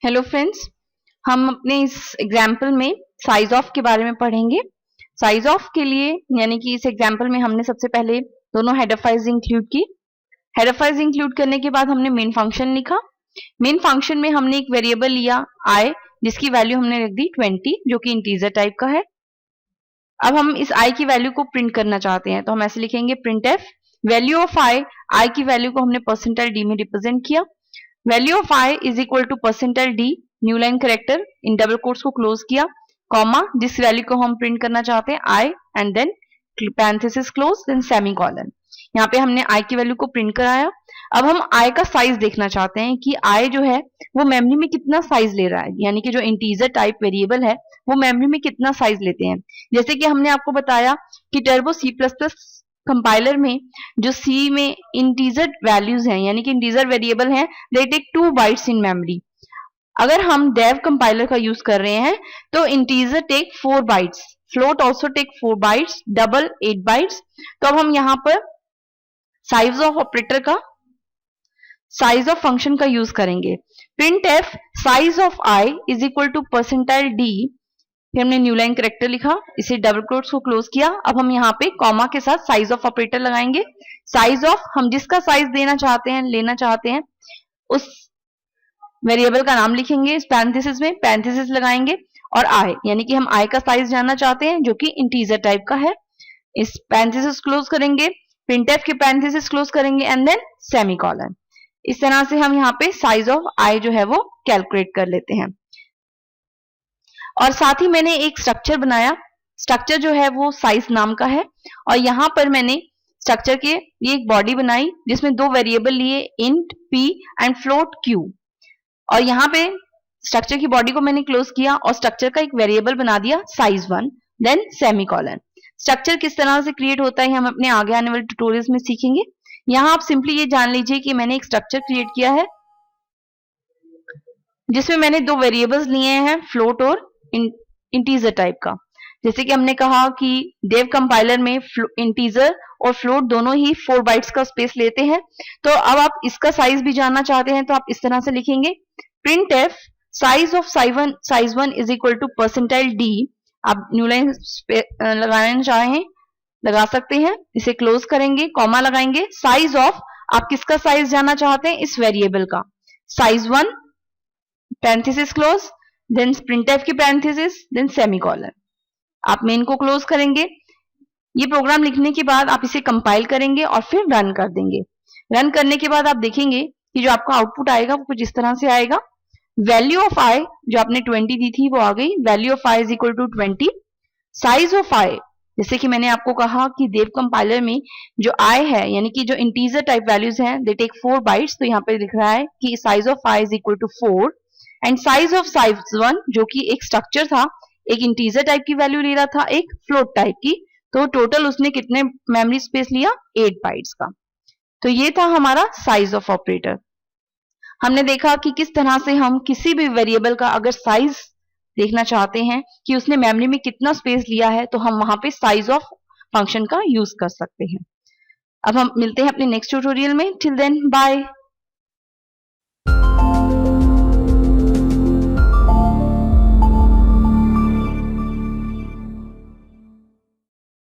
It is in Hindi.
हेलो फ्रेंड्स, हम अपने इस एग्जाम्पल में साइज ऑफ के बारे में पढ़ेंगे। साइज ऑफ के लिए यानी कि इस एग्जाम्पल में हमने सबसे पहले दोनों हेडर फाइल्स इंक्लूड की। हेडर फाइल्स इंक्लूड करने के बाद हमने मेन फंक्शन लिखा। मेन फंक्शन में हमने एक वेरिएबल लिया i, जिसकी वैल्यू हमने रख दी 20, जो कि इंटीजर टाइप का है। अब हम इस i की वैल्यू को प्रिंट करना चाहते हैं, तो हम ऐसे लिखेंगे printf वैल्यू ऑफ i की वैल्यू को हमने %d में रिप्रेजेंट किया। Value of i is equal to %d new line character in double quotes को क्लोज किया, कॉमा जिस वैल्यू को हम प्रिंट करना चाहते हैं i and then parenthesis close then semicolon. यहाँ पे हमने i की वैल्यू को प्रिंट कराया। अब हम i का साइज देखना चाहते हैं कि i जो है वो मेमोरी में कितना साइज ले रहा है, यानी कि जो इंटीजर टाइप वेरिएबल है वो मेमोरी में कितना साइज लेते हैं। जैसे कि हमने आपको बताया कि टर्बो C++ कंपाइलर में जो C में इंटीजर वैल्यूज हैं यानी कि इंटीजर वेरिएबल हैं, they take 2 bytes in memory. अगर हम डेव कंपाइलर का यूज कर रहे हैं तो integer take 4 bytes, float also take 4 bytes, double 8 bytes. तो अब हम यहाँ पर साइज ऑफ ऑपरेटर का साइज ऑफ फंक्शन का यूज करेंगे। printf size of i is equal to %d, फिर हमने न्यू लाइन करेक्टर लिखा, इसे डबल कोट्स को क्लोज किया। अब हम यहाँ पे कॉमा के साथ साइज ऑफ ऑपरेटर लगाएंगे। साइज ऑफ हम जिसका साइज देना चाहते हैं, लेना चाहते हैं, उस वेरिएबल का नाम लिखेंगे इस पैरेंथेसिस में, पैरेंथेसिस लगाएंगे और i यानी कि हम i का साइज जानना चाहते हैं जो कि इंटीजर टाइप का है। इस पैरेंथेसिस क्लोज करेंगे, printf के पैरेंथेसिस क्लोज करेंगे एंड देन सेमीकोलन। इस तरह से हम यहाँ पे साइज ऑफ i जो है वो कैलकुलेट कर लेते हैं। और साथ ही मैंने एक स्ट्रक्चर बनाया। स्ट्रक्चर जो है वो साइज नाम का है और यहाँ पर मैंने स्ट्रक्चर के ये एक बॉडी बनाई जिसमें 2 वेरिएबल लिए int p and float q। और यहाँ पे स्ट्रक्चर की बॉडी को मैंने क्लोज किया और स्ट्रक्चर का एक वेरिएबल बना दिया size1 देन सेमीकोलन। स्ट्रक्चर किस तरह से क्रिएट होता है हम अपने आगे आने वाले ट्यूटोरियल्स में सीखेंगे। यहाँ आप सिंपली ये जान लीजिए कि मैंने एक स्ट्रक्चर क्रिएट किया है जिसमें मैंने 2 वेरिएबल्स लिए हैं, फ्लोट और इंटीजर टाइप का। जैसे कि हमने कहा कि डेव कंपाइलर में इंटीजर और फ्लोट दोनों ही 4 बाइट्स का स्पेस लेते हैं। तो अब आप इसका साइज भी जानना चाहते हैं तो आप इस तरह से लिखेंगे printf size of size1 is equal to %d। आप न्यू लाइन लगाना चाहें लगा सकते हैं, इसे क्लोज करेंगे, कॉमा लगाएंगे, साइज ऑफ आप किसका साइज जानना चाहते हैं, इस वेरिएबल का, size1 parenthesis close then printf की पैरेंथेसिस देन सेमीकोलन। आप मेन को क्लोज करेंगे। ये प्रोग्राम लिखने के बाद आप इसे कंपाइल करेंगे और फिर रन कर देंगे। रन करने के बाद आप देखेंगे कि जो आपका आउटपुट आएगा वो कुछ इस तरह से आएगा। वैल्यू ऑफ i जो आपने 20 दी थी वो आ गई, value of i is equal to 20। Size of i जैसे कि मैंने आपको कहा कि देव कंपाइलर में जो i है यानी कि जो इंटीजर टाइप वैल्यूज हैं दे टेक 4 बाइट्स, तो यहाँ पे लिख रहा है कि size of i is equal to 4 and size of size1 जो कि एक स्ट्रक्चर था, एक इंटीजर टाइप की वैल्यू ले रहा था, एक फ्लोट टाइप की, तो टोटल उसने कितने मेमोरी स्पेस लिया, 8 बाइट्स का। तो ये था हमारा साइज ऑफ ऑपरेटर। हमने देखा कि किस तरह से हम किसी भी वेरिएबल का अगर साइज देखना चाहते हैं कि उसने मेमोरी में कितना स्पेस लिया है तो हम वहां पे साइज ऑफ फंक्शन का यूज कर सकते हैं। अब हम मिलते हैं अपने नेक्स्ट ट्यूटोरियल में। Till then bye.